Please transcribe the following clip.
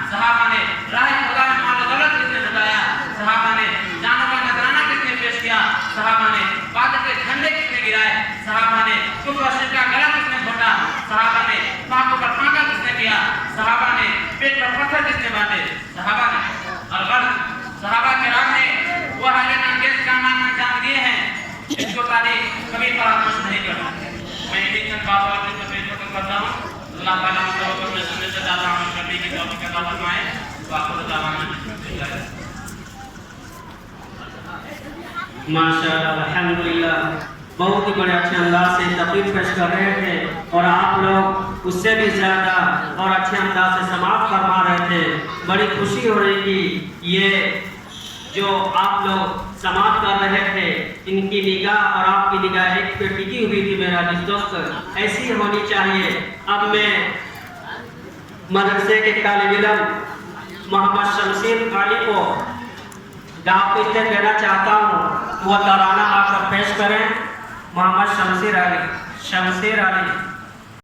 सहाबा ने राह खुदा में माल दौलत किसने जुटाया, सहाबा ने जानों का नजराना किसने पेश किया, सहाबा ने बादल के झंडे किसने गिराए, सहाबा ने कुफर और शिर्क का गला किसने घोटा, सहाबा ने पांखों पर फांका किसने किया, सहाबा ने पेट पर पत्थर किसने बांधे, सहाबा ने और गर्द सहाबा के राह में वो हालिया अंगेज कारनामे अंजाम दिए हैं, इसको तारीख कभी फरामोश नहीं करना। मैं इन्हीं चंद बातों पर पेश करता हूँ। अल्लाह ताला हम सबको अपने सुन्नत से ज़्यादा अमल करने की तौफीक अता फरमाए। माशाअल्लाह, अल्हम्दुलिल्लाह, बहुत ही बड़े अच्छे अंदाज से तकरीर पेश कर रहे थे और आप लोग उससे भी ज़्यादा और अच्छे अंदाज से समाप्त फरमा रहे थे। बड़ी खुशी हो रही थी। ये जो आप लोग समाप्त कर रहे थे, इनकी निगाह और आपकी निगाह एक पे टिकी हुई थी। मेरा दोस्त ऐसी होनी चाहिए। अब मैं मदरसे के तालिब इल्म मोहम्मद शमशीर अली को दावत देना चाहता हूँ। वो तराना आकर पेश करें। मोहम्मद शमशीर अली।